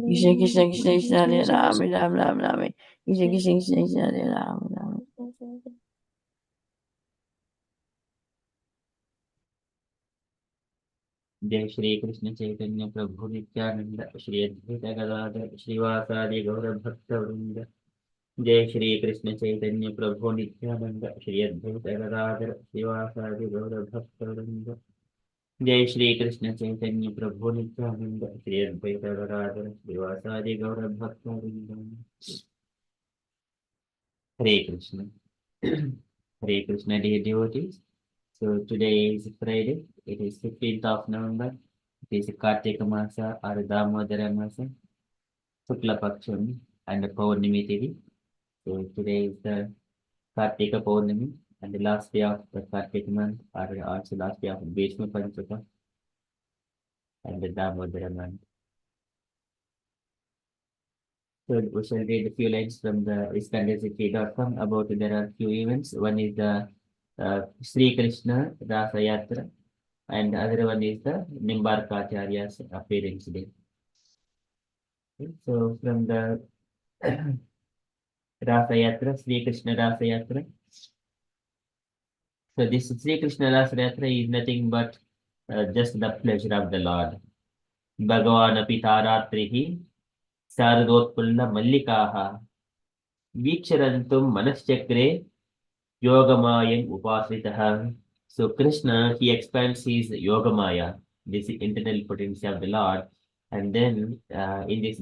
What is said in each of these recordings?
Krishna Krishna Krishna Krishna Hare Ram Ram Ram Ram Krishna Krishna Krishna Krishna Hare Ram Ram. जय श्री कृष्ण चैतन्य प्रभु नित्यानंद श्री अद्वैत गदाधर श्रीवासादि गौर भक्त वृंद। जय श्री कृष्ण चैतन्य प्रभु नित्यानंद श्री अद्वैत गदाधर श्रीवासादि गौर भक्त वृंद। जय श्री कृष्ण चैतन्य प्रभु नित्यानंद श्री अद्वैत गदाधर श्रीवासादि गौर भक्त वृंद। हरे कृष्ण हरे Krishna dear devotees. So today is Friday. It is 15th of November. It is Kartika Masa or Damodara Masa, Shukla Paksham and Paurnimi Tithi. So today is the Kartika Paurnimi and the last day of the Kartika month, or also last day of Bhishma Panchaka and the Damodara month. So we shall read a few lines from the iskandasiki.com about there are few events. One is the Sri Krishna Rasa Yatra, and the other one is the Nimbarkacharya's appearance day. Okay, so from the Rasa Yatra, Sri Krishna Rasa Yatra. So this Sri Krishna Rasa Yatra is nothing but just the pleasure of the Lord. Bhagavan api taratrihi saradotpulla mallikaha vicharantum manaschakre yogamayam upasritaha. So Krishna, he expands his yogamaya, this internal potency of the Lord, and then in this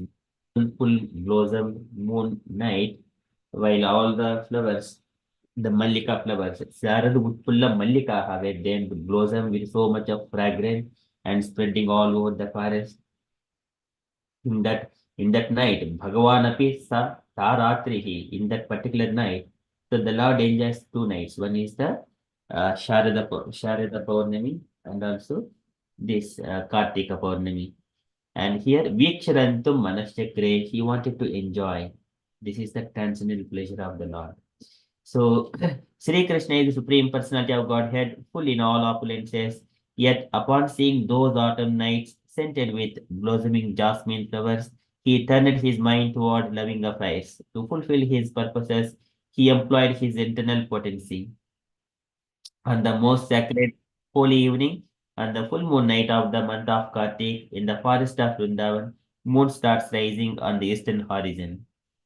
full blossom moon night, while all the flowers, the Mallika flowers, Saradu Pulla Mallika, where they blossom with so much of fragrance and spreading all over the forest. In that night, Bhagavan api sa taratrihi, in that particular night. So the Lord enjoys 2 nights. One is the Sharada Purnami and also this Kartika Purnami. And here, Viksharantum Manashakre, he wanted to enjoy. This is the transcendental pleasure of the Lord. So, Sri Krishna is the Supreme Personality of Godhead, full in all opulences. Yet, upon seeing those autumn nights scented with blossoming jasmine flowers, he turned his mind toward loving affairs. To fulfill his purposes, he employed his internal potency. On the most sacred holy evening, on the full moon night of the month of Kartik, in the forest of Vrindavan, moon starts rising on the eastern horizon.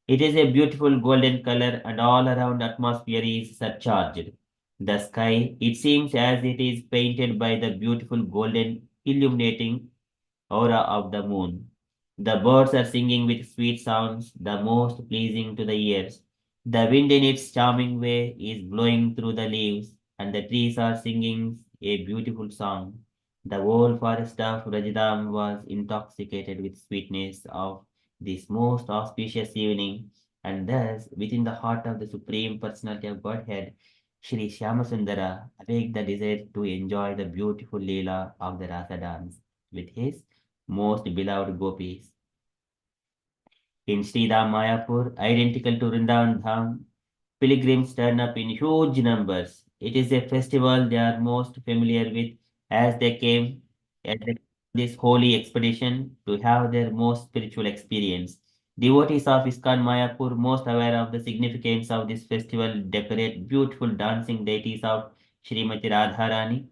It is a beautiful golden color and all around atmosphere is surcharged. The sky, it seems as it is painted by the beautiful golden illuminating aura of the moon. The birds are singing with sweet sounds, the most pleasing to the ears. The wind in its charming way is blowing through the leaves, and the trees are singing a beautiful song. The whole forest of Rajadam was intoxicated with sweetness of this most auspicious evening, and thus, within the heart of the Supreme Personality of Godhead, Sri Shyamasundara awake the desire to enjoy the beautiful Leela of the Rasa dance with his most beloved gopis. In Sridham Mayapur, identical to Vrindavan Dham, pilgrims turn up in huge numbers. It is a festival they are most familiar with as they came at this holy expedition to have their most spiritual experience. Devotees of ISKCON Mayapur, most aware of the significance of this festival, decorate beautiful dancing deities of Srimati Radharani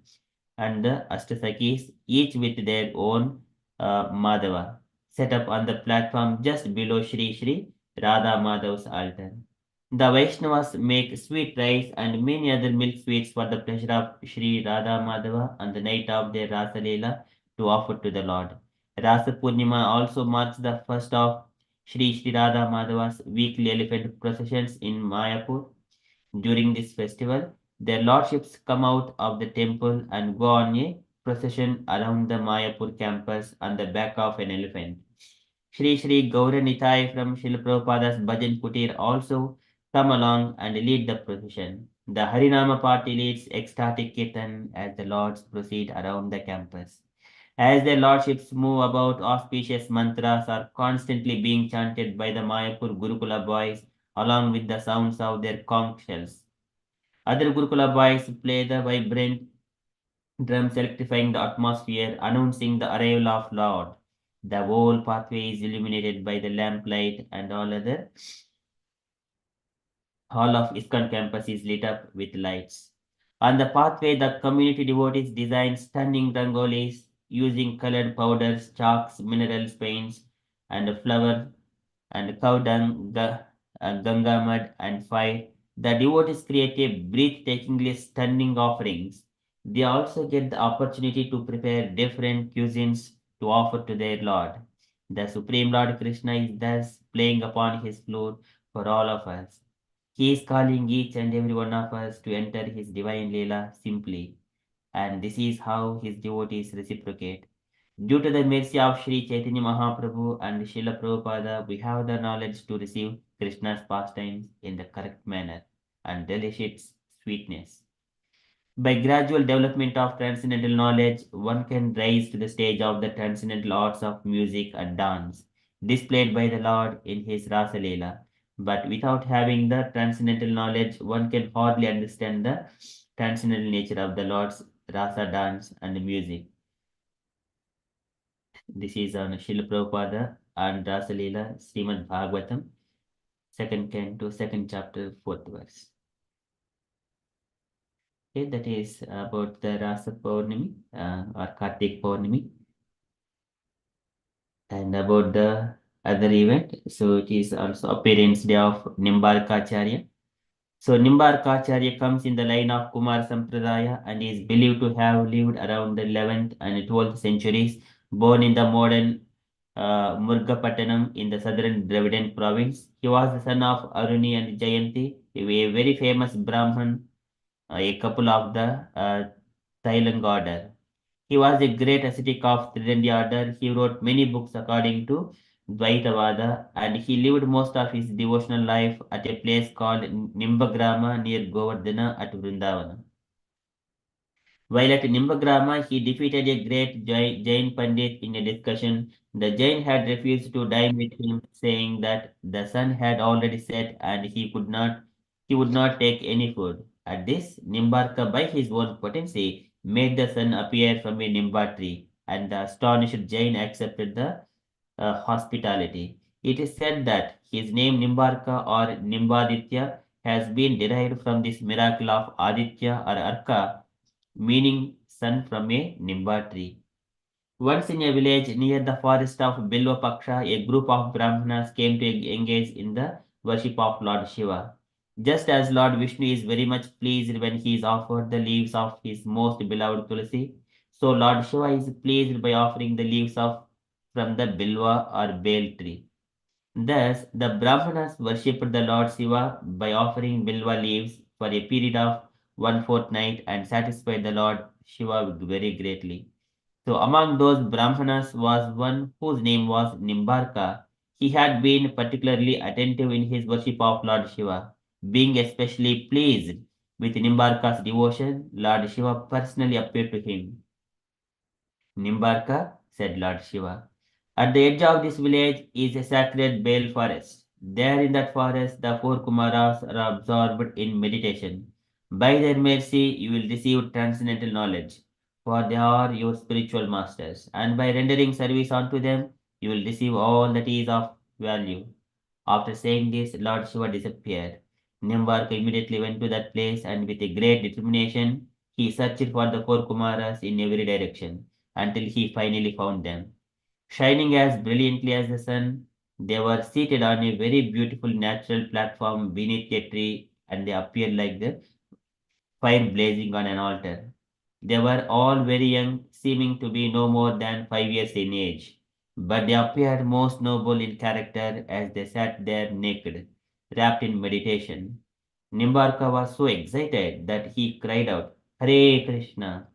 and the Ashtasakis, each with their own Madhava, set up on the platform just below Sri Sri Radha Madhav's altar. The Vaishnavas make sweet rice and many other milk sweets for the pleasure of Sri Radha Madhava on the night of their Rasa Leela to offer to the Lord. Rasa Purnima also marks the first of Sri Sri Radha Madhava's weekly elephant processions in Mayapur. During this festival, their lordships come out of the temple and go on a procession around the Mayapur campus on the back of an elephant. Sri Sri Gauranitai from Srila Prabhupada's Bhajan Kutir also come along and lead the procession. The Harinama party leads ecstatic kirtan as the lords proceed around the campus. As their lordships move about, auspicious mantras are constantly being chanted by the Mayapur Gurukula boys along with the sounds of their conch shells. Other Gurukula boys play the vibrant drums electrifying the atmosphere, announcing the arrival of Lord. The whole pathway is illuminated by the lamplight, and all of ISKCON campus is lit up with lights. On the pathway, the community devotees design stunning rangolis using colored powders, chalks, minerals, paints, and flower and cow dung, Ganga mud, and fire. The devotees create a breathtakingly stunning offerings. They also get the opportunity to prepare different cuisines to offer to their Lord. The Supreme Lord Krishna is thus playing upon his flute for all of us. He is calling each and every one of us to enter his divine Leela simply, and this is how his devotees reciprocate. Due to the mercy of Sri Chaitanya Mahaprabhu and Srila Prabhupada, we have the knowledge to receive Krishna's pastimes in the correct manner and relish its sweetness. By gradual development of transcendental knowledge, one can rise to the stage of the transcendental arts of music and dance, displayed by the Lord in his Rasa Leela. But without having the transcendental knowledge, one can hardly understand the transcendental nature of the Lord's Rasa dance and music. This is on Srila Prabhupada and Rasa Leela, Srimad-Bhagavatam, second canto, second chapter, fourth verse. Okay, that is about the Rasa Purnami or Kartik Purnami. And about the other event, so it is also appearance day of Nimbarkacharya. So Nimbarkacharya comes in the line of Kumar Sampradaya and is believed to have lived around the 11th and 12th centuries, born in the modern Murgapattanam in the southern Dravidian province. He was the son of Aruni and Jayanti, a very famous Brahman, a couple of the Thailand order. He was a great ascetic of Tridandi order. He wrote many books according to Dvaitavada, and he lived most of his devotional life at a place called Nimbagrama near Govardhana at Vrindavana. While at Nimbagrama, he defeated a great Jain Pandit in a discussion. The Jain had refused to dine with him, saying that the sun had already set and he would not take any food. At this, Nimbarka, by his own potency, made the sun appear from a Nimba tree, and the astonished Jain accepted the hospitality. It is said that his name Nimbarka or Nimbaditya has been derived from this miracle of Aditya or Arka, meaning sun from a nimba tree. Once in a village near the forest of Bilvapaksha, a group of Brahmanas came to engage in the worship of Lord Shiva. Just as Lord Vishnu is very much pleased when he is offered the leaves of his most beloved Tulsi, so Lord Shiva is pleased by offering the leaves of from the Bilva or Bale tree. Thus, the Brahmanas worshipped the Lord Shiva by offering Bilva leaves for a period of one fortnight and satisfied the Lord Shiva very greatly. So, among those Brahmanas was one whose name was Nimbarka. He had been particularly attentive in his worship of Lord Shiva. Being especially pleased with Nimbarka's devotion, Lord Shiva personally appeared to him. Nimbarka, said Lord Shiva. At the edge of this village is a sacred Bale forest. There in that forest, the four Kumaras are absorbed in meditation. By their mercy, you will receive transcendental knowledge, for they are your spiritual masters. And by rendering service unto them, you will receive all that is of value. After saying this, Lord Shiva disappeared. Nimbarka immediately went to that place and with a great determination, he searched for the four Kumaras in every direction until he finally found them. Shining as brilliantly as the sun, they were seated on a very beautiful natural platform beneath a tree and they appeared like the fire blazing on an altar. They were all very young, seeming to be no more than 5 years in age, but they appeared most noble in character as they sat there naked, wrapped in meditation. Nimbarka was so excited that he cried out, Hare Krishna!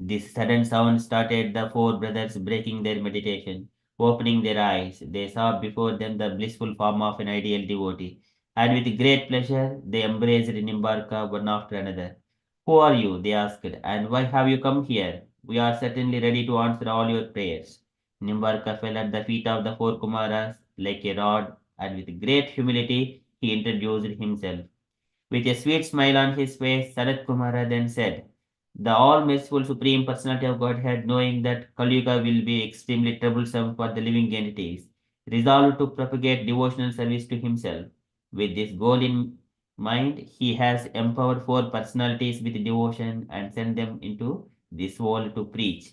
This sudden sound started the four brothers breaking their meditation. Opening their eyes, they saw before them the blissful form of an ideal devotee, and with great pleasure they embraced Nimbarka one after another. Who are you? They asked, and why have you come here? We are certainly ready to answer all your prayers. Nimbarka fell at the feet of the four Kumaras like a rod, and with great humility he introduced himself. With a sweet smile on his face, Sarat Kumara then said, The all-merciful Supreme Personality of Godhead, knowing that Kali Yuga will be extremely troublesome for the living entities, resolved to propagate devotional service to himself. With this goal in mind, he has empowered four personalities with devotion and sent them into this world to preach.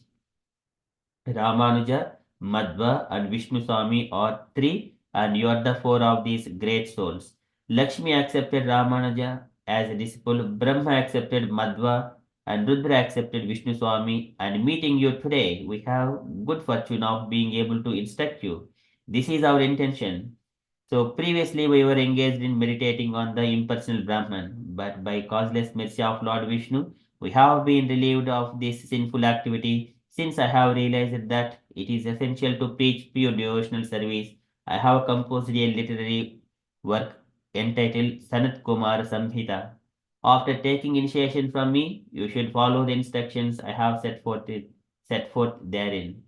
Ramanuja, Madhva, and Vishnu Swami are three, and you are the four of these great souls. Lakshmi accepted Ramanuja as a disciple, Brahma accepted Madhva, and Rudra accepted Vishnu Swami. And meeting you today, we have good fortune of being able to instruct you. This is our intention. So previously we were engaged in meditating on the impersonal Brahman, but by causeless mercy of Lord Vishnu, we have been relieved of this sinful activity. Since I have realized that it is essential to preach pure devotional service, I have composed a literary work entitled Sanat Kumar Samhita. After taking initiation from me, you should follow the instructions I have set forth therein.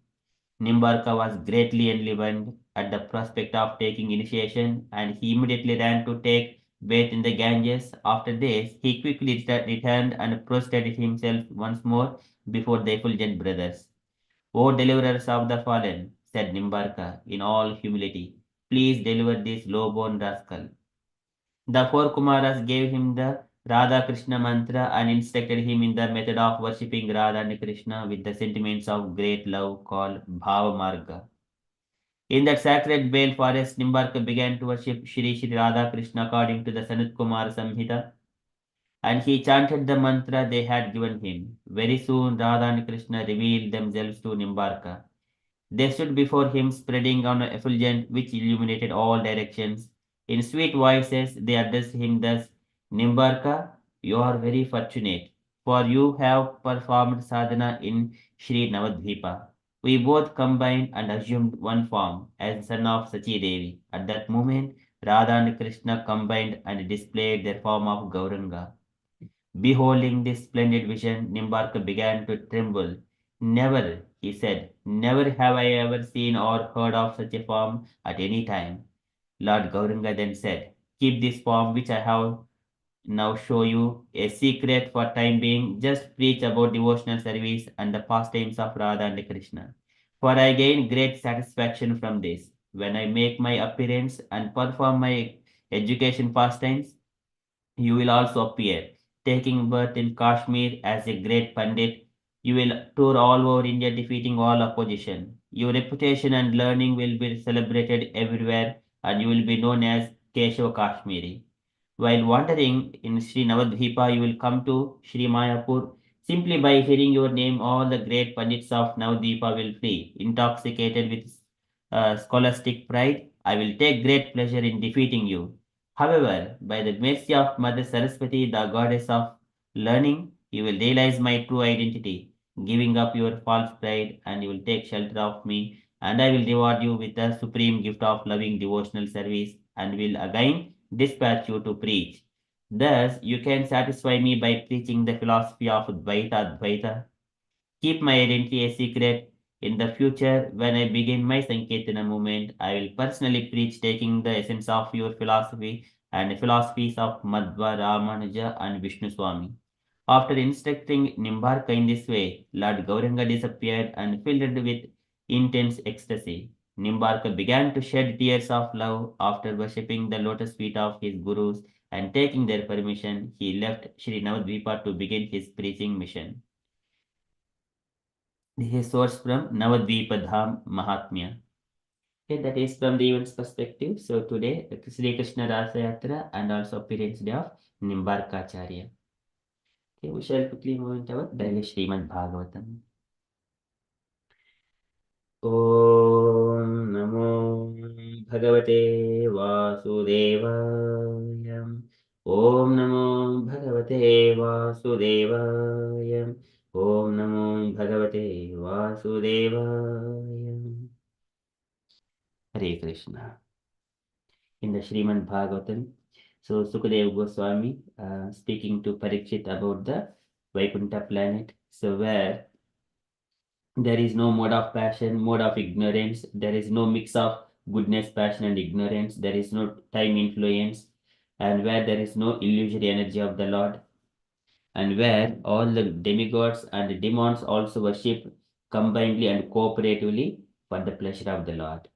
Nimbarka was greatly enlivened at the prospect of taking initiation, and he immediately ran to take bath in the Ganges. After this, he quickly returned and prostrated himself once more before the effulgent brothers. O deliverers of the fallen, said Nimbarka in all humility, please deliver this low-born rascal. The four Kumaras gave him the Radha Krishna mantra and instructed him in the method of worshipping Radha and Krishna with the sentiments of great love called Bhava Marga. In that sacred vale forest, Nimbarka began to worship Shri Radha Krishna according to the Sanat Kumar Samhita, and he chanted the mantra they had given him. Very soon, Radha and Krishna revealed themselves to Nimbarka. They stood before him, spreading on an effulgence which illuminated all directions. In sweet voices, they addressed him thus: Nimbarka, you are very fortunate, for you have performed sadhana in Sri Navadvipa. We both combined and assumed one form as the son of Sachi Devi. At that moment, Radha and Krishna combined and displayed their form of Gauranga. Beholding this splendid vision, Nimbarka began to tremble. Never, he said, never have I ever seen or heard of such a form at any time. Lord Gauranga then said, keep this form which I have now show you a secret for time being. Just preach about devotional service and the pastimes of Radha and Krishna. For I gain great satisfaction from this. When I make my appearance and perform my education pastimes, you will also appear. Taking birth in Kashmir as a great Pandit, you will tour all over India defeating all opposition. Your reputation and learning will be celebrated everywhere and you will be known as Keshav Kashmiri. While wandering in Sri Navadvipa, you will come to Sri Mayapur. Simply by hearing your name, all the great Pandits of Navadvipa will flee. Intoxicated with scholastic pride, I will take great pleasure in defeating you. However, by the mercy of Mother Saraswati, the goddess of learning, you will realize my true identity, giving up your false pride, and you will take shelter of me, and I will reward you with the supreme gift of loving devotional service, and will again dispatch you to preach. Thus, you can satisfy me by preaching the philosophy of Dvaita Advaita. Keep my identity a secret. In the future, when I begin my Sankirtana movement, I will personally preach taking the essence of your philosophy and the philosophies of Madhva, Ramanuja, and Vishnu Swami. After instructing Nimbarka in this way, Lord Gauranga disappeared and filled with intense ecstasy. Nimbarka began to shed tears of love after worshipping the lotus feet of his gurus and taking their permission. He left Sri Navadvipa to begin his preaching mission. This is sourced from Navadvipa Dham Mahatmya. Okay, that is from the event's perspective. So today, Sri Krishna Rasa Yatra and also appearance day of Nimbarkacharya. Okay, we shall quickly move into our daily Srimad-Bhagavatam. ॐ नमो भगवते वासुदेवाय ॐ नमो भगवते वासुदेवाय ॐ नमो भगवते वासुदेवाय Hare Krishna. In the Srimad Bhagavatam, so Sukadeva Goswami speaking to Parikshit about the Vaikuntha planet, so where there is no mode of passion, mode of ignorance. There is no mix of goodness, passion, and ignorance. There is no time influence, and where there is no illusory energy of the Lord. and where all the demigods and demons also worship combinedly and cooperatively for the pleasure of the Lord.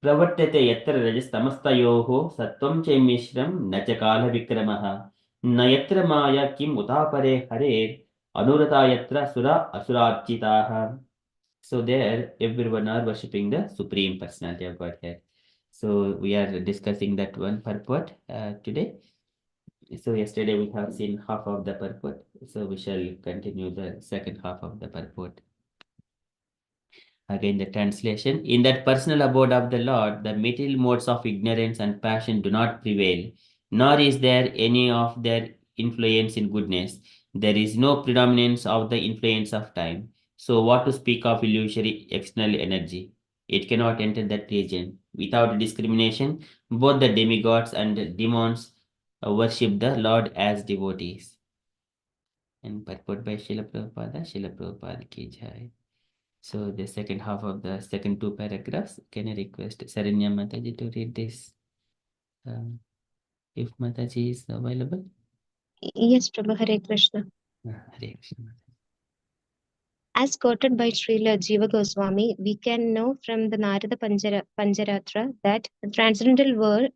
प्रवर्तते यत्र रजस्तमस्तयोः सत्त्वं च मिश्रं न च कालविक्रमः न यत्र माया किम् उतापरे हरेर् अनुरता यत्र सुरा असुरार्चिताः. So there everyone are worshipping the Supreme Personality of Godhead. So we are discussing that one purport today. So yesterday we have seen half of the purport. So we shall continue the second half of the purport. Again, the translation. In that personal abode of the Lord, the material modes of ignorance and passion do not prevail, nor is there any of their influence in goodness. There is no predominance of the influence of time. So, what to speak of illusory external energy? It cannot enter that region. Without discrimination, both the demigods and the demons worship the Lord as devotees. And purport by Srila Prabhupada ki jai. So the second half of the second two paragraphs, can I request Saranya Mataji to read this? If Mataji is available. Yes, Prabhu, Hare Krishna. Hare Krishna. As quoted by Srila Jiva Goswami, we can know from the Narada Panjaratra that the transcendental world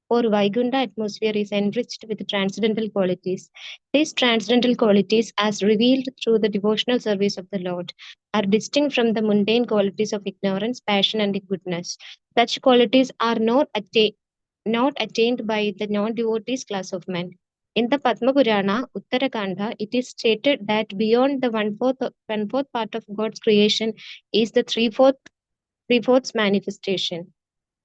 or Vaikuntha atmosphere is enriched with transcendental qualities. These transcendental qualities, as revealed through the devotional service of the Lord, are distinct from the mundane qualities of ignorance, passion, and goodness. Such qualities are not attained by the non-devotees class of men. In the Padma Purana, Uttarakanda, it is stated that beyond the one-fourth part of God's creation is the three-fourths manifestation.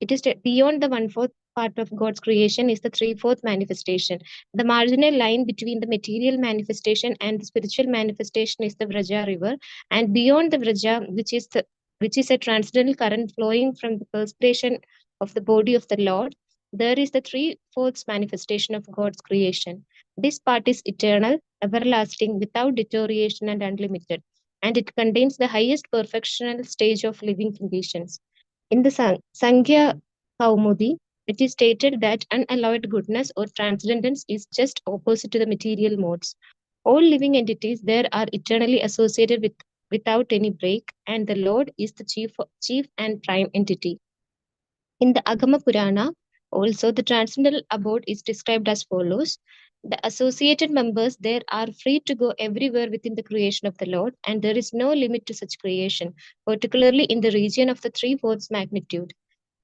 It is beyond the one-fourth part of God's creation is the three-fourth manifestation. The marginal line between the material manifestation and the spiritual manifestation is the Vraja river, and beyond the Vraja, which is a transcendental current flowing from the perspiration of the body of the Lord, there is the three-fourths manifestation of God's creation. This part is eternal, everlasting, without deterioration, and unlimited, and it contains the highest perfectional stage of living conditions. In the Sankhya Kaumudi, it is stated that unalloyed goodness or transcendence is just opposite to the material modes. All living entities there are eternally associated without any break, and the Lord is the chief and prime entity. In the Agama Purana, also the transcendental abode is described as follows. The associated members there are free to go everywhere within the creation of the Lord, and there is no limit to such creation, particularly in the region of the three-fourths magnitude.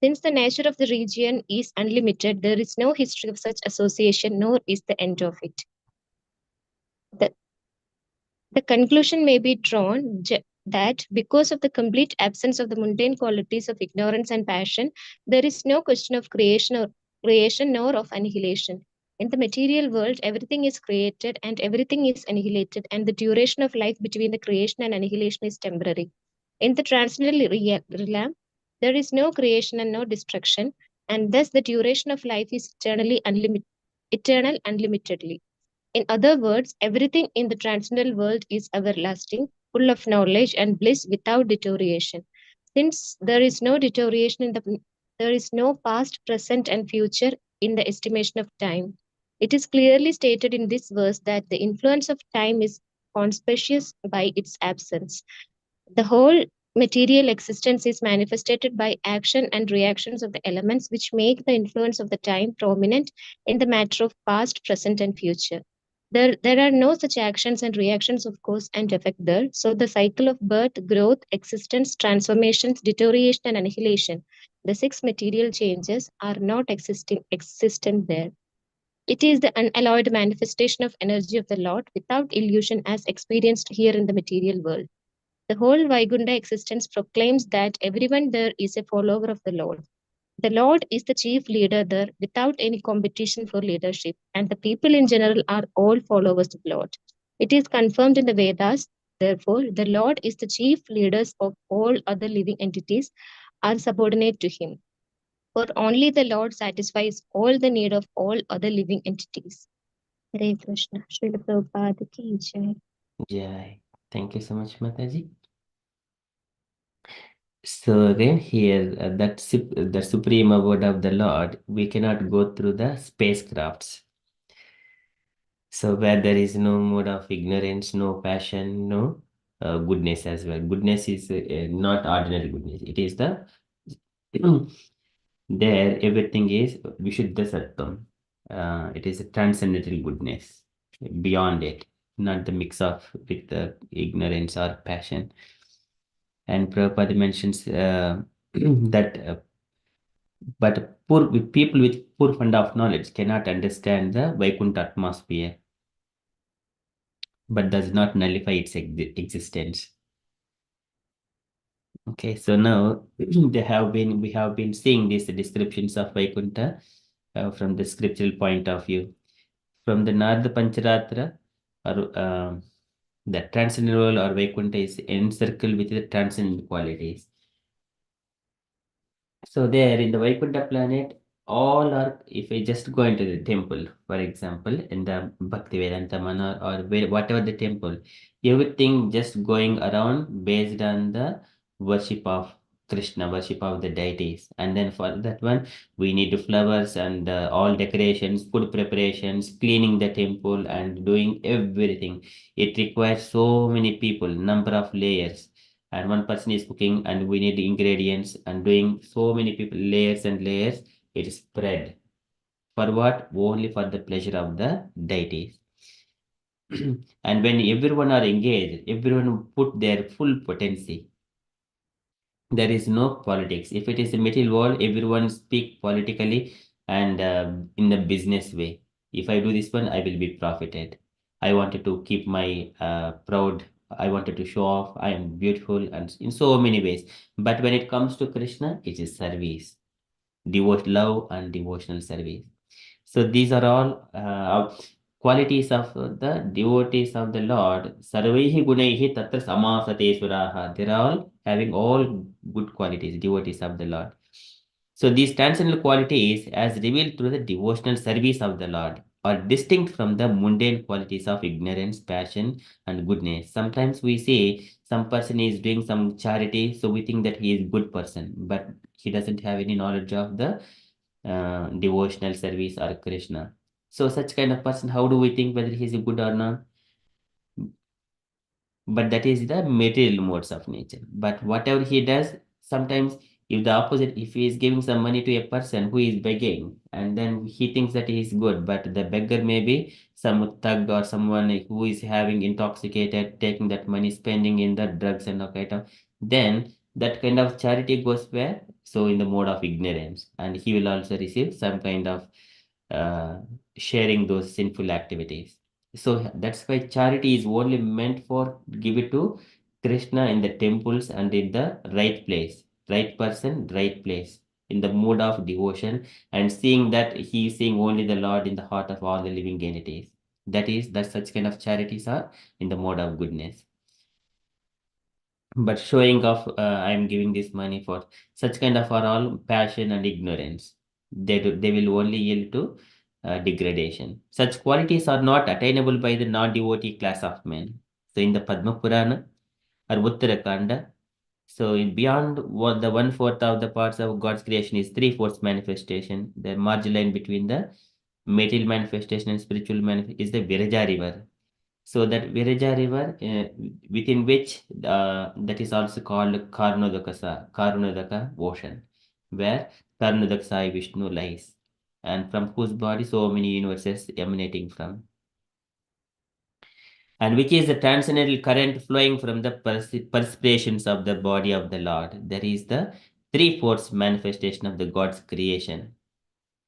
Since the nature of the region is unlimited, there is no history of such association, nor is the end of it. The conclusion may be drawn that because of the complete absence of the mundane qualities of ignorance and passion, there is no question of creation nor of annihilation. In the material world, everything is created and everything is annihilated, and the duration of life between the creation and annihilation is temporary. In the transcendental realm, there is no creation and no destruction, and thus the duration of life is eternal unlimitedly. In other words, everything in the transcendental world is everlasting, full of knowledge and bliss without deterioration. Since there is no deterioration there is no past, present, and future in the estimation of time. It is clearly stated in this verse that the influence of time is conspicuous by its absence. The whole material existence is manifested by action and reactions of the elements which make the influence of the time prominent in the matter of past, present, and future. There are no such actions and reactions of cause and effect there. So the cycle of birth, growth, existence, transformations, deterioration, and annihilation, the six material changes are not existent there. It is the unalloyed manifestation of energy of the Lord without illusion as experienced here in the material world. The whole Vaikuntha existence proclaims that everyone there is a follower of the Lord. The Lord is the chief leader there without any competition for leadership, and the people in general are all followers of the Lord. It is confirmed in the Vedas, therefore, the Lord is the chief leaders of all other living entities are subordinate to him. For only the Lord satisfies all the need of all other living entities. Hare Krishna. Srila Prabhupada ki jai. Jai. Thank you so much, Mataji. So again here, the supreme abode of the Lord, we cannot go through the spacecrafts. So where there is no mode of ignorance, no passion, no goodness as well. Goodness is not ordinary goodness. It is the there everything is Vishuddha Sattam. It is a transcendental goodness beyond it, not the mix of with the ignorance or passion. And Prabhupada mentions that but poor with people with poor fund of knowledge cannot understand the Vaikuntha atmosphere, but does not nullify its existence. Okay, so now we have been seeing these descriptions of Vaikuntha from the scriptural point of view. From the Narada Pancharatra, or the transcendental world or Vaikuntha is encircled with the transcendent qualities. So there in the Vaikuntha planet, all are, if I just go into the temple, for example, in the Bhaktivedanta Mana or whatever the temple, everything just going around based on the worship of Krishna, worship of the deities. And then for that one, we need flowers and all decorations, food preparations, cleaning the temple and doing everything. It requires so many people, number of layers, and one person is cooking and we need ingredients and doing so many people layers and layers. It is spread for what? Only for the pleasure of the deities. And when everyone are engaged, everyone put their full potency, there is no politics. If it is a material world, everyone speak politically and in the business way. If I do this one, I will be profited. I wanted to keep my proud. I wanted to show off. I am beautiful and in so many ways. But when it comes to Krishna, it is service, love and devotional service. So these are all qualities of the devotees of the Lord. Sarvaihi gunaihi tatra samasate suraha. They are all having all good qualities, devotees of the Lord. So these transcendental qualities, as revealed through the devotional service of the Lord, are distinct from the mundane qualities of ignorance, passion, and goodness. Sometimes we say some person is doing some charity, so we think that he is a good person, but he doesn't have any knowledge of the devotional service or Krishna. So such kind of person, how do we think whether he is good or not? But that is the material modes of nature. But whatever he does, sometimes if the opposite, if he is giving some money to a person who is begging, and then he thinks that he is good, but the beggar may be some thug or someone who is having intoxicated, taking that money, spending in the drugs and all kind of, then that kind of charity goes where? So in the mode of ignorance, and he will also receive some kind of uh, sharing those sinful activities. So that's why charity is only meant for give it to Krishna in the temples and in the right place, right person, right place, in the mood of devotion, and seeing that he is seeing only the Lord in the heart of all the living entities. That such kind of charities are in the mode of goodness. But showing off, I am giving this money for such kind of are all passion and ignorance. They will only yield to degradation. Such qualities are not attainable by the non-devotee class of men. So in the Padma Purana or Uttarakanda, so in beyond what the one fourth of the parts of God's creation is three-fourths manifestation. The margin line between the material manifestation and spiritual manifestation is the Viraja river. So that Viraja river, within which that is also called Karunodaka ocean, where Karunodaka Sai Vishnu lies, and from whose body so many universes emanating from, and which is the transcendental current flowing from the perspirations of the body of the Lord. There is the three-fourths manifestation of the God's creation,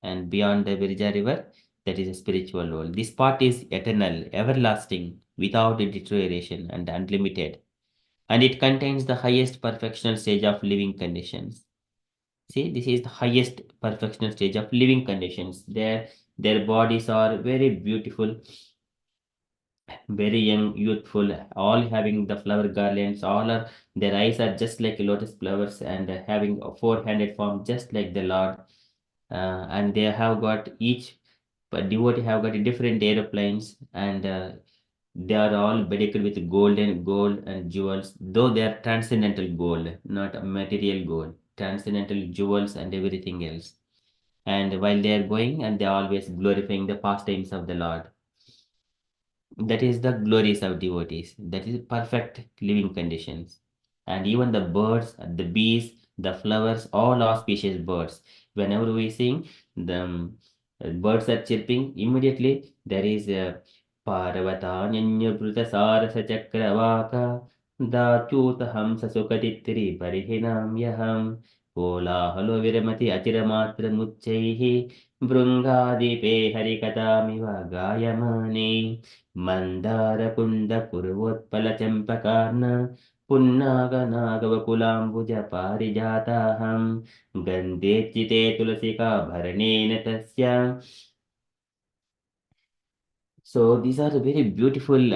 and beyond the Virja river, that is a spiritual world. This part is eternal, everlasting, without deterioration and unlimited, and it contains the highest perfectional stage of living conditions. See, this is the highest perfectional stage of living conditions. Their bodies are very beautiful, very young, youthful, all having the flower garlands, all are their eyes are just like lotus flowers and having a four-handed form just like the Lord. And they have got each but devotee have got different aeroplanes and they are all bedecked with gold and jewels, though they are transcendental gold, not material gold, transcendental jewels and everything else. And while they are going and they are always glorifying the pastimes of the Lord. That is the glories of devotees. That is perfect living conditions. And even the birds, the bees, the flowers, all auspicious birds. Whenever we sing, the birds are chirping. Immediately there is a Parvatanyanyabruta Sarasa Chakravaka Datyuta Hamsa Sukaditri Parihinam Yaham Ola Halo Viramati Achiramatra Muchaihi Brungadipe Harikatamiva Gayamani मन्दारकुन्दपुर्वोत्पलचम्पकार्न पुन्नागनागवकुलाम्बुजपारिजाताहं गन्धेच्युते तुलसिकाभरणेन तस्य. So these are the very beautiful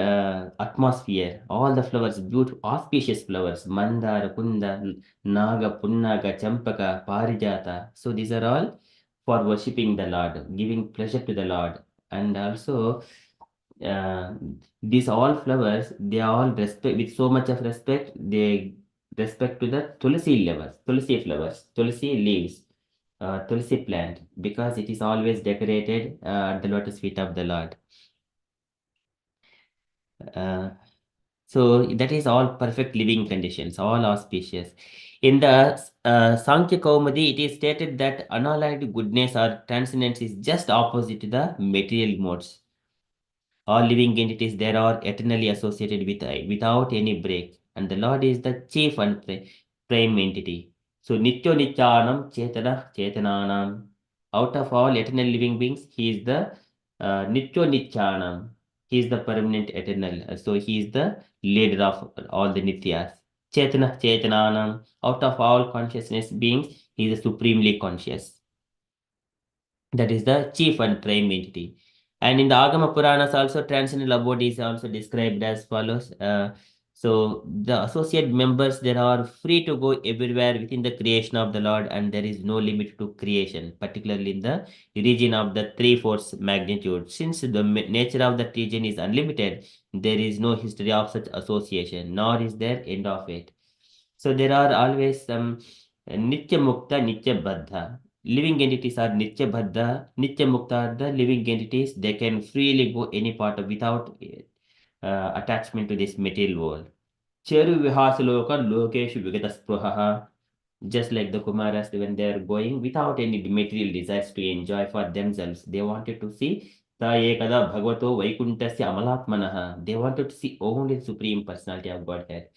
atmosphere. All the flowers, beautiful, auspicious flowers. Mandara, Kunda, Naga, Punnaga, Champaka, Parijata. So these are all for worshipping the Lord, giving pleasure to the Lord. And also, uh, these all flowers, they all respect with so much of respect. They respect to the Tulsi flowers, Tulsi leaves, Tulsi plant, because it is always decorated at the lotus feet of the Lord. Uh, so that is all perfect living conditions, all auspicious. In the Sankhya Kaumadi, it is stated that unallied goodness or transcendence is just opposite to the material modes. All living entities there are eternally associated with I, without any break. And the Lord is the chief and prime entity. So Nityo Nityanam Chetana Chetananam. Out of all eternal living beings, he is the Nityo Nityanam. He is the permanent eternal. So he is the leader of all the Nityas. Chetana Chetananam. Out of all consciousness beings, he is the supremely conscious. That is the chief and prime entity. And in the Agama Puranas also, transcendental abode is also described as follows. So the associate members, there are free to go everywhere within the creation of the Lord, and there is no limit to creation, particularly in the region of the three-fourths magnitude. Since the nature of that region is unlimited, there is no history of such association, nor is there end of it. So there are always some Nitya Mukta, Nitya Baddha. Living entities are Nitya Baddha, Nitya Mukta are the living entities. They can freely go any part of without attachment to this material world. Cheru Vihasaloka Lokeshu Vigataspruhaha. Just like the Kumaras, when they are going without any material desires to enjoy for themselves, they wanted to see Ta Ekada Bhagavato Vaikuntasya Amalatmanaha. They wanted to see only the Supreme Personality of Godhead.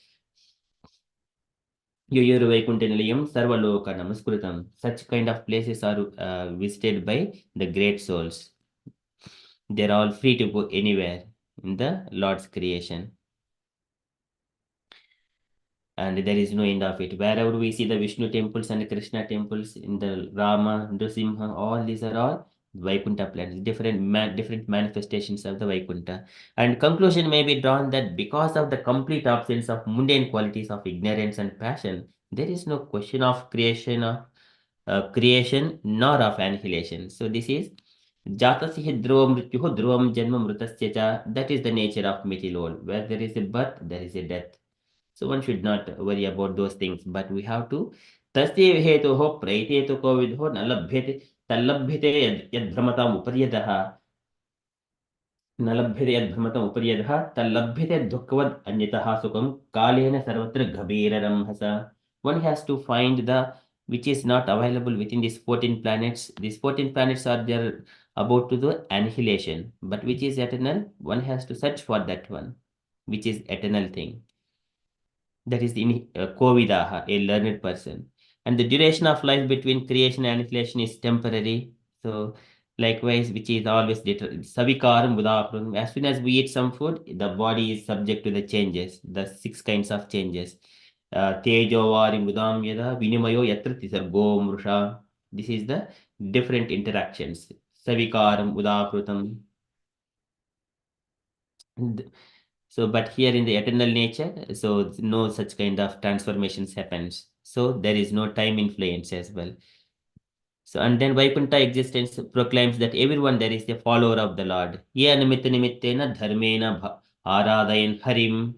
Yuyuru Vaikuntha Nilayam Sarvaloka Namaskritam. Such kind of places are visited by the great souls. They're all free to go anywhere in the Lord's creation. And there is no end of it. Wherever we see the Vishnu temples and the Krishna temples, in the Rama, Nrsimha, all these are all Vaikuntha planets, different manifestations of the Vaikuntha. And conclusion may be drawn that because of the complete absence of mundane qualities of ignorance and passion, there is no question of creation nor of annihilation. So this is Jatasya Dhruvam Mrityuho Dhruvam Janma Mritasya Cha. That is the nature of material world. Where there is a birth, there is a death. So one should not worry about those things, but we have to tasya hetuho praitetu kovidho nalabhyate tallabhyate yadbramatam uparyadaha नलभ्यते यद्भ्रमतम् उपर्यधः तल्लभ्यते दुःखवद् अन्यतः सुखं कालेन सर्वत्र गभीररंहसा. One has to find the which is not available within these 14 planets. These 14 planets are there about to the annihilation, but which is eternal, one has to search for that one, which is eternal thing. That is in Kovidaha, a learned person. And the duration of life between creation and annihilation is temporary. So likewise, which is always savikaram buddha. As soon as we eat some food, the body is subject to the changes, the 6 kinds of changes. Tejo vari mudam yada vinimayo yatra tisargo mrusha. This is the different interactions. Savikaram udaprutam. So, but here in the eternal nature, so no such kind of transformations happens. So there is no time influence as well. So, and then Vaikuntha existence proclaims that everyone there is a follower of the Lord. Ye nimitta nimittena dharmena aradayan harim.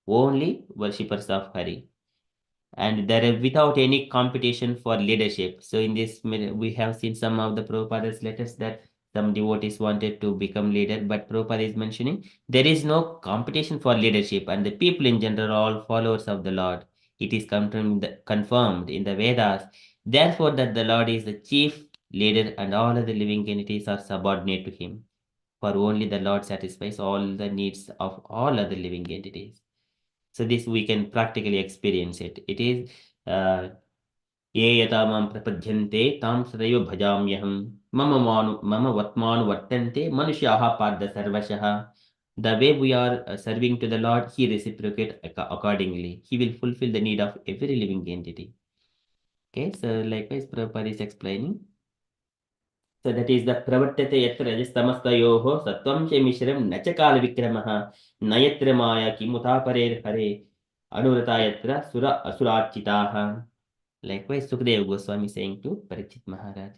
Only worshippers of Hari. And there is without any competition for leadership. So in this, we have seen some of the Prabhupada's letters that some devotees wanted to become leader, but Prabhupada is mentioning there is no competition for leadership, and the people in general are all followers of the Lord. It is confirmed in the Vedas, therefore, that the Lord is the chief leader and all other living entities are subordinate to him. For only the Lord satisfies all the needs of all other living entities. So this we can practically experience it. It is ये यथा मां प्रपद्यन्ते तां सदैव भजाम्यहम् मम वर्तन्ते मनुष्याः पार्थ सर्वशः. The way we are serving to the Lord, He reciprocate accordingly. He will fulfill the need of every living entity. Okay, so likewise Prabhupada is explaining. So that is the pravartate yatra rajastamastayoho sattvam che mishram nacha kala vikramah nayatra maya kimuta parer hare anurata yatra sura asurachitaha. Likewise, Sukadeva Goswami saying to Parikshit Maharaj.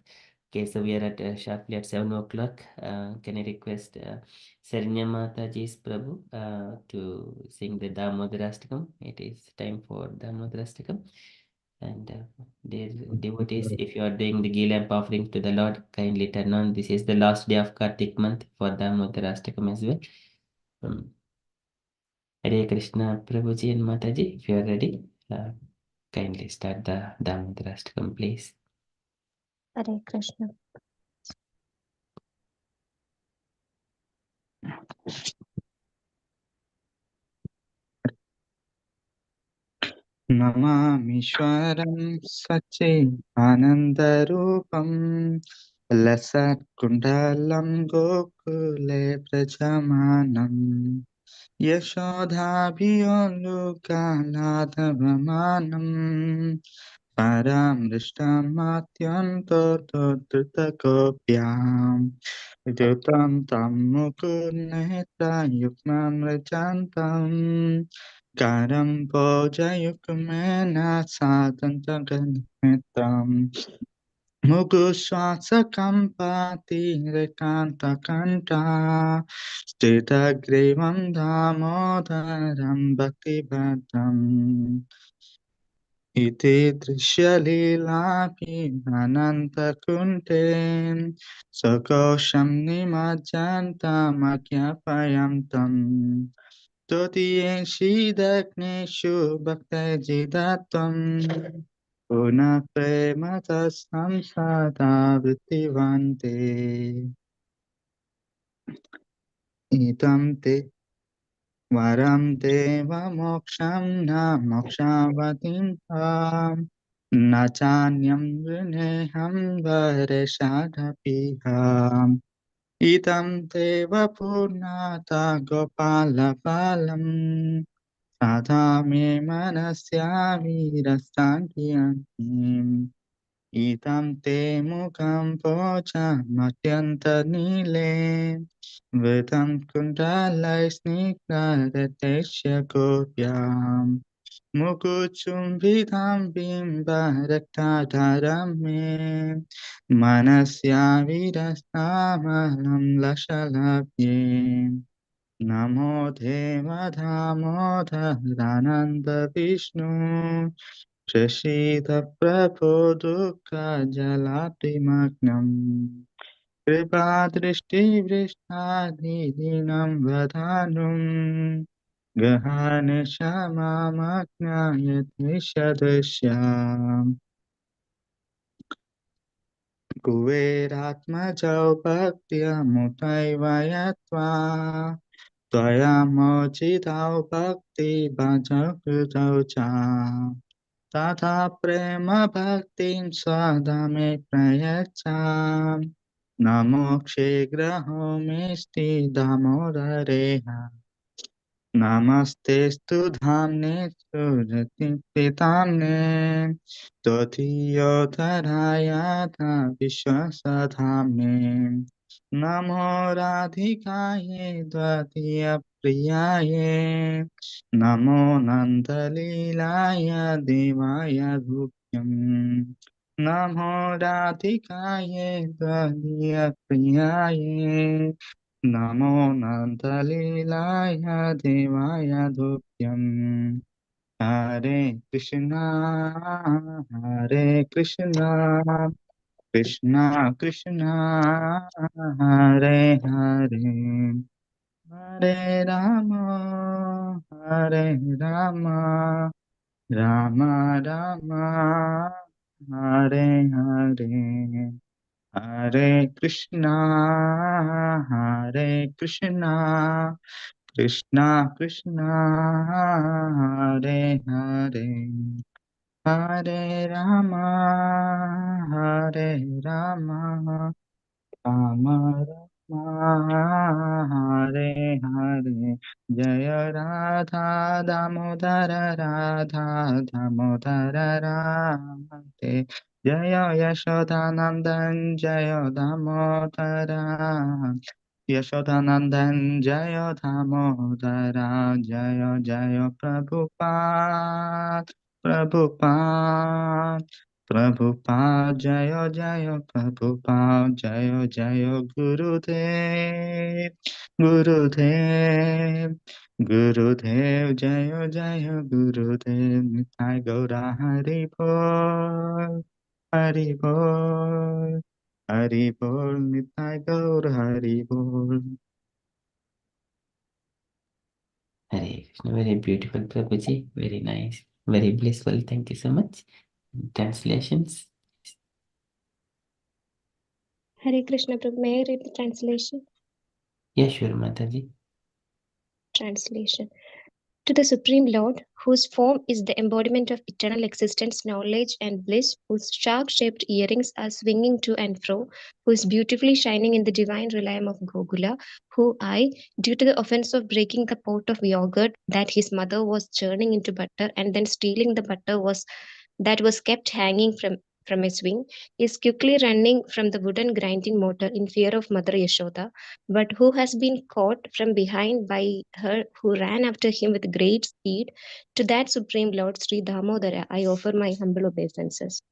Okay, so we are at sharply at 7 o'clock. Can I request Saranya Mataji's Prabhu to sing the Damodarastakam? It is time for Damodarastakam. And dear devotees, if you are doing the ghee lamp offering to the Lord, kindly turn on. This is the last day of Kartik month for Damodarastakam as well. Hare Krishna, Prabhuji and Mataji, if you are ready, kindly start the Damodarastakam, please. Hare Krishna. नमामीश्वरं सच्चिदानन्दरूपं लसत्कुण्डलं गोकुले प्रजमानं यशोधाभियोलुकानाथवमानं परामृष्टमात्यन्तोद्धृतगोप्याम् द्युतं तं मुकुर्नेत्रयुग्मं रजन्तम् Karam Bojayukumena Sadantaganitam Muguswasakampati Rekanta Kanta Stita Grivam Damodaram Bhaktibatam Iti Drishyalilapi Ananta Kunten Sakosham Nimajantam Akyapayamtam Totiyenshu Dagneshu Bhaktajidatam Puna Prematasam Sada Vrittivante Idam te Varam Deva Moksham Na Mokshavatim Tam Nachanyam Vineham Vareshadapiham Idam Deva Purnata Gopala Palam Sadha me manasya virasankiyantim Idam te mukam pocha matyanta nile Vedam kundalai snigradatesya gopyam Mukuchum vidam bimba raktadharam me Manasya virasamalam lashalabhyem Namo Deva Damodarananda Vishnu Prashita Prabhu Dukha Jalatimagnam Kripa Drishti Vrishnadhi Dinam Vadhanum Gahane Shamamagnayati Shadashyam Kuveratmajau Bhaktya Mutaivayatva Twaya mochitau bhakti bhajakritau cha Tata prema bhaktim swadame prayacham Namo kshegraho misti damodareha Namaste dhamne suratipitamne Totiyodharayata vishwasadhamne Namo radhikaye dvatiya priyaye Namo nandalilaya devaya dhupyam Namo radhikaye dvatiya priyaye Namo Nandalilaya Devaya Dupyam Hare Krishna Krishna Krishna Hare Hare Hare Rama Hare Rama Rama Rama Hare Hare Hare Krishna Krishna Krishna Hare Hare Hare Rama Hare Rama Rama Rama Hare Hare Jaya Radha Damodara Radha Damodara Radhe Jaya Yashodanandan Jaya Damodara Yashodanandan Jaya Damodara Jaya Jaya Prabhupada Prabhupada Prabhupada Jaya Jaya Prabhupada Jaya Jaya Gurudev Gurudev Gurudev Jaya Jaya Gurudev Nitai Gaura Hari Bol Hari Bol Hari Bol Nitai Gaura Hari Bol. Hare Krishna, very beautiful, Prabhuji, very nice, very blissful. Thank you so much. Translations. Hare Krishna Prabhu. May I read the translation? Yeah, sure, Mataji. Translation. To the Supreme Lord, whose form is the embodiment of eternal existence, knowledge, and bliss, whose shark-shaped earrings are swinging to and fro, who is beautifully shining in the divine realm of Gogula, who I, due to the offense of breaking the pot of yogurt that his mother was churning into butter and then stealing the butter that was kept hanging from his wing, is quickly running from the wooden grinding mortar in fear of Mother Yashoda, but who has been caught from behind by her who ran after him with great speed. To that Supreme Lord Sri Damodara, I offer my humble obeisances.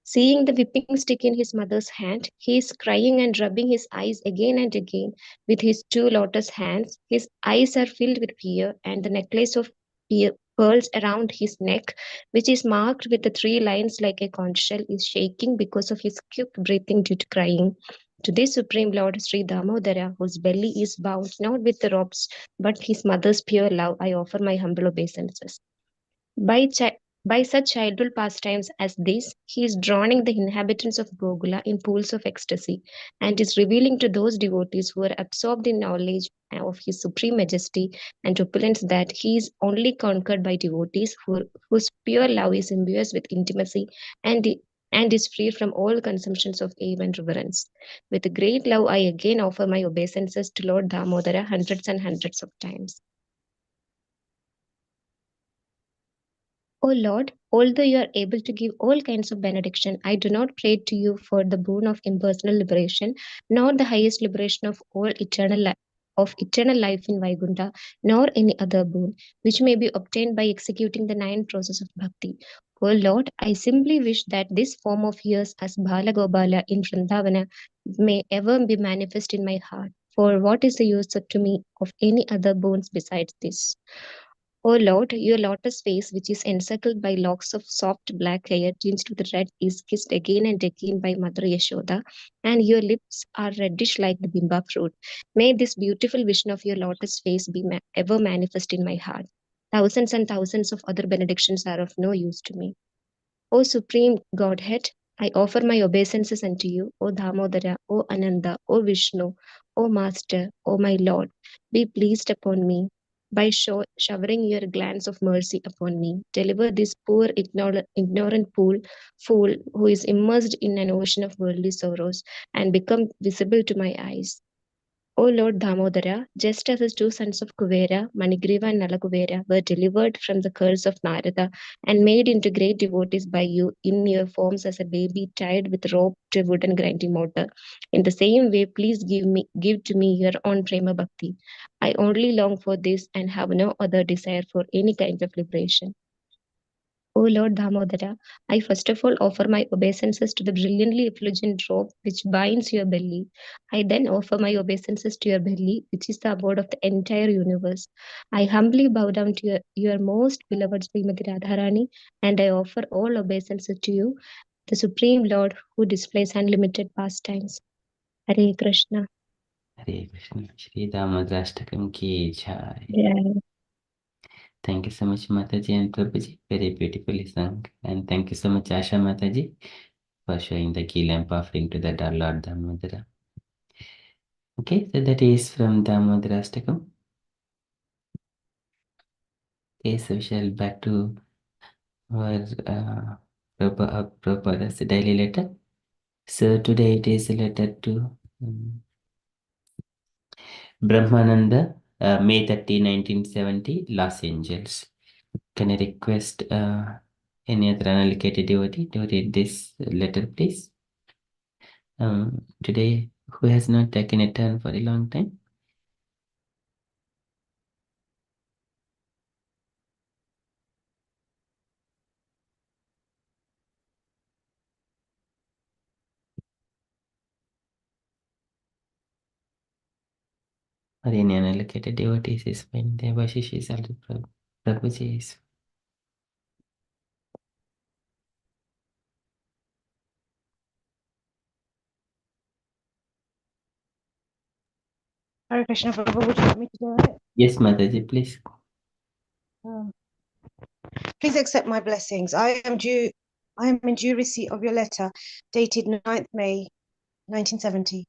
Seeing the whipping stick in his mother's hand, he is crying and rubbing his eyes again and again with his two lotus hands. His eyes are filled with fear, and the necklace of pearls around his neck, which is marked with the three lines like a conch shell, is shaking because of his quick breathing due to crying. To this Supreme Lord Sri Damodara, whose belly is bound not with the ropes but his mother's pure love, I offer my humble obeisances. By, by such childhood pastimes as this, he is drowning the inhabitants of Gogula in pools of ecstasy and is revealing to those devotees who are absorbed in knowledge of his supreme majesty and opulence that he is only conquered by devotees whose pure love is imbued with intimacy and, and is free from all consumptions of awe and reverence. With great love, I again offer my obeisances to Lord Damodara hundreds and hundreds of times. O Lord, although you are able to give all kinds of benediction, I do not pray to you for the boon of impersonal liberation, nor the highest liberation of all eternal life in Vaikuntha, nor any other boon, which may be obtained by executing the 9 process of bhakti. O Lord, I simply wish that this form of yours as Bala Gopala in Vrindavana may ever be manifest in my heart. For what is the use to me of any other boons besides this? O Lord, your lotus face, which is encircled by locks of soft black hair tinged with red, is kissed again and again by Mother Yashoda, and your lips are reddish like the bimba fruit. May this beautiful vision of your lotus face be ever manifest in my heart. Thousands and thousands of other benedictions are of no use to me. O Supreme Godhead, I offer my obeisances unto you, O Damodara, O Ananda, O Vishnu, O Master, O my Lord. Be pleased upon me by showering your glance of mercy upon me. Deliver this poor, ignorant fool who is immersed in an ocean of worldly sorrows and become visible to my eyes. O Lord Damodara, just as the 2 sons of Kuvera, Manigriva and Nalakuvera, were delivered from the curse of Narada and made into great devotees by you in your forms as a baby tied with rope to a wooden grinding mortar, in the same way, please give to me your own prema bhakti. I only long for this and have no other desire for any kind of liberation. O Lord Damodara, I first of all offer my obeisances to the brilliantly effulgent robe which binds your belly. I then offer my obeisances to your belly, which is the abode of the entire universe. I humbly bow down to your most beloved Srimati Radharani, and I offer all obeisances to you the Supreme Lord who displays unlimited pastimes. Hare Krishna. Hare Krishna. Shri Damodarashtakam ki jai. Yeah. Thank you so much, Mataji and Prabhuji. Very beautifully sung. And thank you so much, Asha Mataji, for showing the key lamp offering to the Lord Damodara. Okay, so that is from Damodarashtakam. Okay, so we shall back to our Prabhupada's daily letter. So today it is a letter to Brahmananda, May 30, 1970, Los Angeles. Can I request any other unallocated devotee to read this letter, please? Today, who has not taken a turn for a long time? Or any unallocated devotees is fine. Devashish is also Prabhuji is. Hare Krishna, Prabhu, would you like me to do it? Yes, Mataji, please. Please accept my blessings. I am in due receipt of your letter dated 9th May 1970.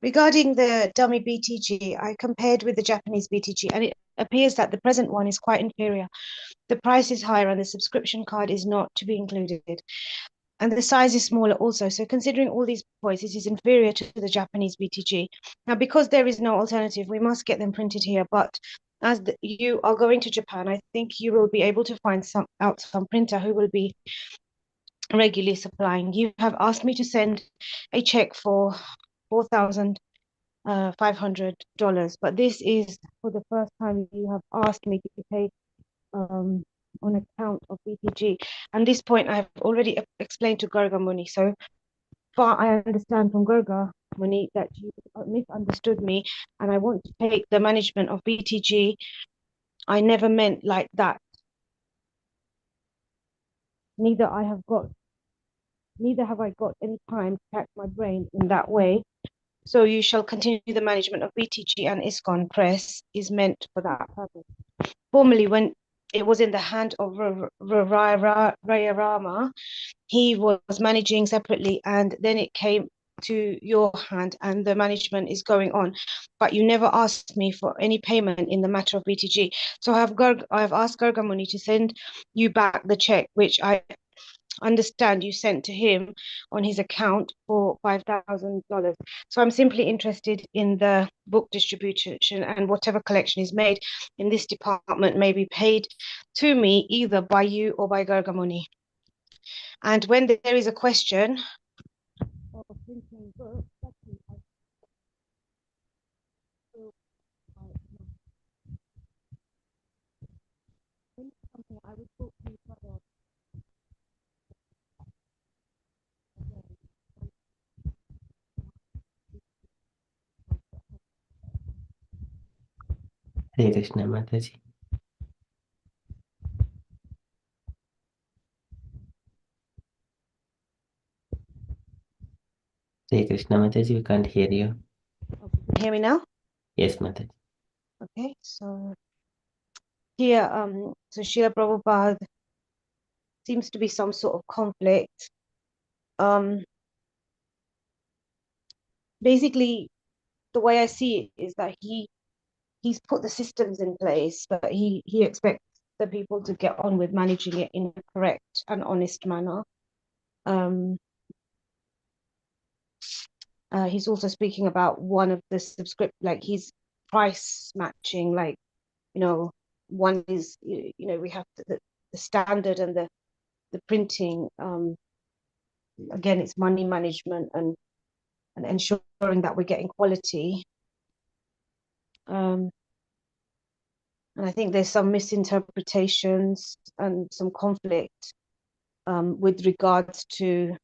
Regarding the dummy BTG, I compared with the Japanese BTG and it appears that the present one is quite inferior. The price is higher and the subscription card is not to be included. And the size is smaller also. So considering all these points, it is inferior to the Japanese BTG. Now, because there is no alternative, we must get them printed here. But as you are going to Japan, I think you will be able to find some printer who will be regularly supplying. You have asked me to send a check for $4,500, but this is for the first time you have asked me to pay on account of BTG. And this point I have already explained to Garga Muni. So far I understand from Garga Muni that you misunderstood me and I want to take the management of BTG. I never meant like that. Neither have I got any time to pack my brain in that way. So you shall continue the management of BTG and ISKCON Press is meant for that purpose. Formerly, when it was in the hand of Rayarama, he was managing separately, and then it came to your hand, and the management is going on. But you never asked me for any payment in the matter of BTG. So I have asked Garga Muni to send you back the check, which I understand you sent to him on his account for $5,000. So I'm simply interested in the book distribution, and whatever collection is made in this department may be paid to me either by you or by Garga Muni. And when there is a question of printing books, I would talk to you further. Hare Krishna, Mataji. Hare Krishna, Mataji, we can't hear you. Hear me now? Yes, Mataji. Okay, so here, so Srila Prabhupada seems to be some sort of conflict. Basically, the way I see it is that he's put the systems in place, but he expects the people to get on with managing it in a correct and honest manner. He's also speaking about one of the like he's price matching, like, one is, we have the standard and the printing. Again, it's money management and ensuring that we're getting quality. And I think there's some misinterpretations and some conflict with regards to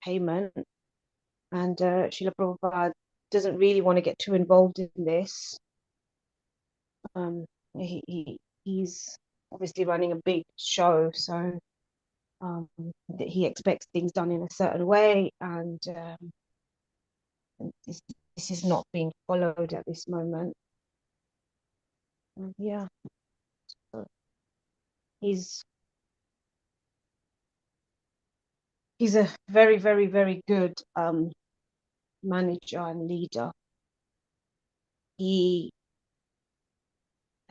payment. And Srila Prabhupada doesn't really want to get too involved in this. He's obviously running a big show, so that he expects things done in a certain way, and this is not being followed at this moment. Yeah, so he's a very, very, very good manager and leader. I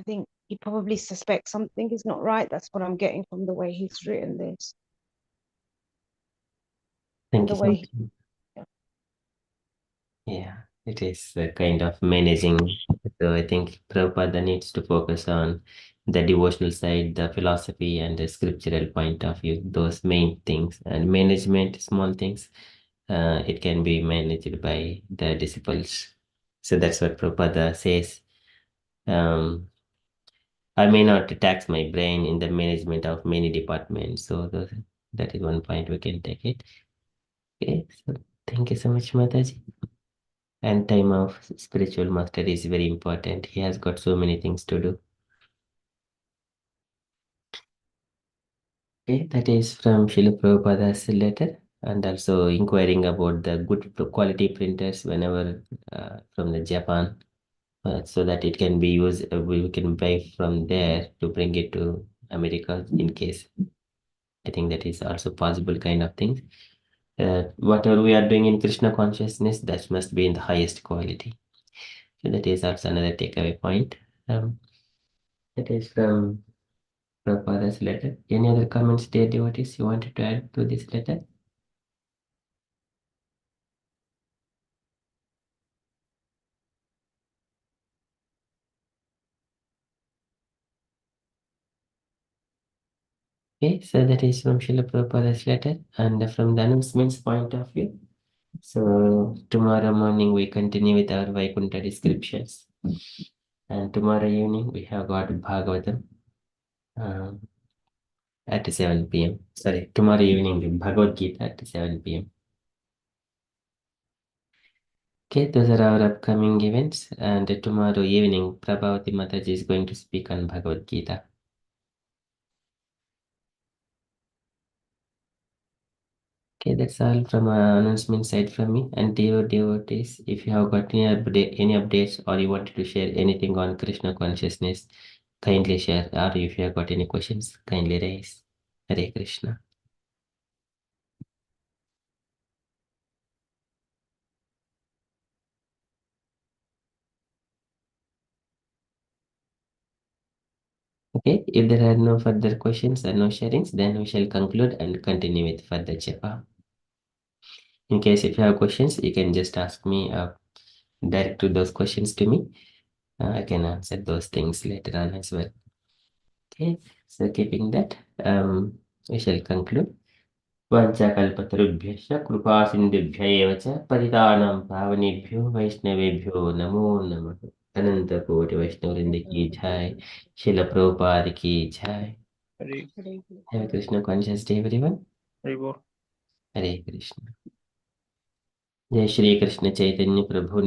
think he probably suspects something is not right. That's what I'm getting from the way he's written this. Thank The you so way much. yeah. Yeah, it is a kind of managing. So I think Prabhupada needs to focus on the devotional side, the philosophy, and the scriptural point of view, those main things. And management, small things, it can be managed by the disciples. So that's what Prabhupada says. I may not tax my brain in the management of many departments. So that is one point we can take it. Okay, so thank you so much, Mataji. And time of spiritual master is very important. He has got so many things to do. Okay, that is from Srila Prabhupada's letter, and also inquiring about the good quality printers whenever from the Japan, so that it can be used. We can buy from there to bring it to America in case. I think that is also possible kind of thing. Whatever we are doing in Krishna consciousness, that must be in the highest quality. So that is also another takeaway point. That is from Prabhupada's letter. Any other comments, dear devotees, you wanted to add to this letter? Okay, so that is from Srila Prabhupada's letter, and from the announcements point of view. So tomorrow morning we continue with our Vaikuntha descriptions, and tomorrow evening we have got Bhagavatam at 7 p.m. Sorry, tomorrow evening Bhagavad Gita at 7 p.m. Okay, those are our upcoming events, and tomorrow evening Prabhavati Mataji is going to speak on Bhagavad Gita. Okay, that's all from announcement side from me. And dear devotees, if you have got any updates or you wanted to share anything on Krishna consciousness, kindly share. Or if you have got any questions, kindly raise. Hare Krishna. Okay, if there are no further questions or no sharings, then we shall conclude and continue with further japa. In case if you have questions, you can just ask me, direct to those questions to me. I can answer those things later on as well. Okay, so keeping that, we shall conclude. वंशकल्पतरुभ्यश्च कृपासिन्धुभ्य एव च पतितानां पावनेभ्यो वैष्णवेभ्यो नमो नमः। अनंत कोटि वैष्णववृंद की जय। शिल प्रभुपाद की जय। हरे कृष्ण कॉन्शियस डे एवरीवन। हरे कृष्ण। जय श्री कृष्ण चैतन्य प्रभु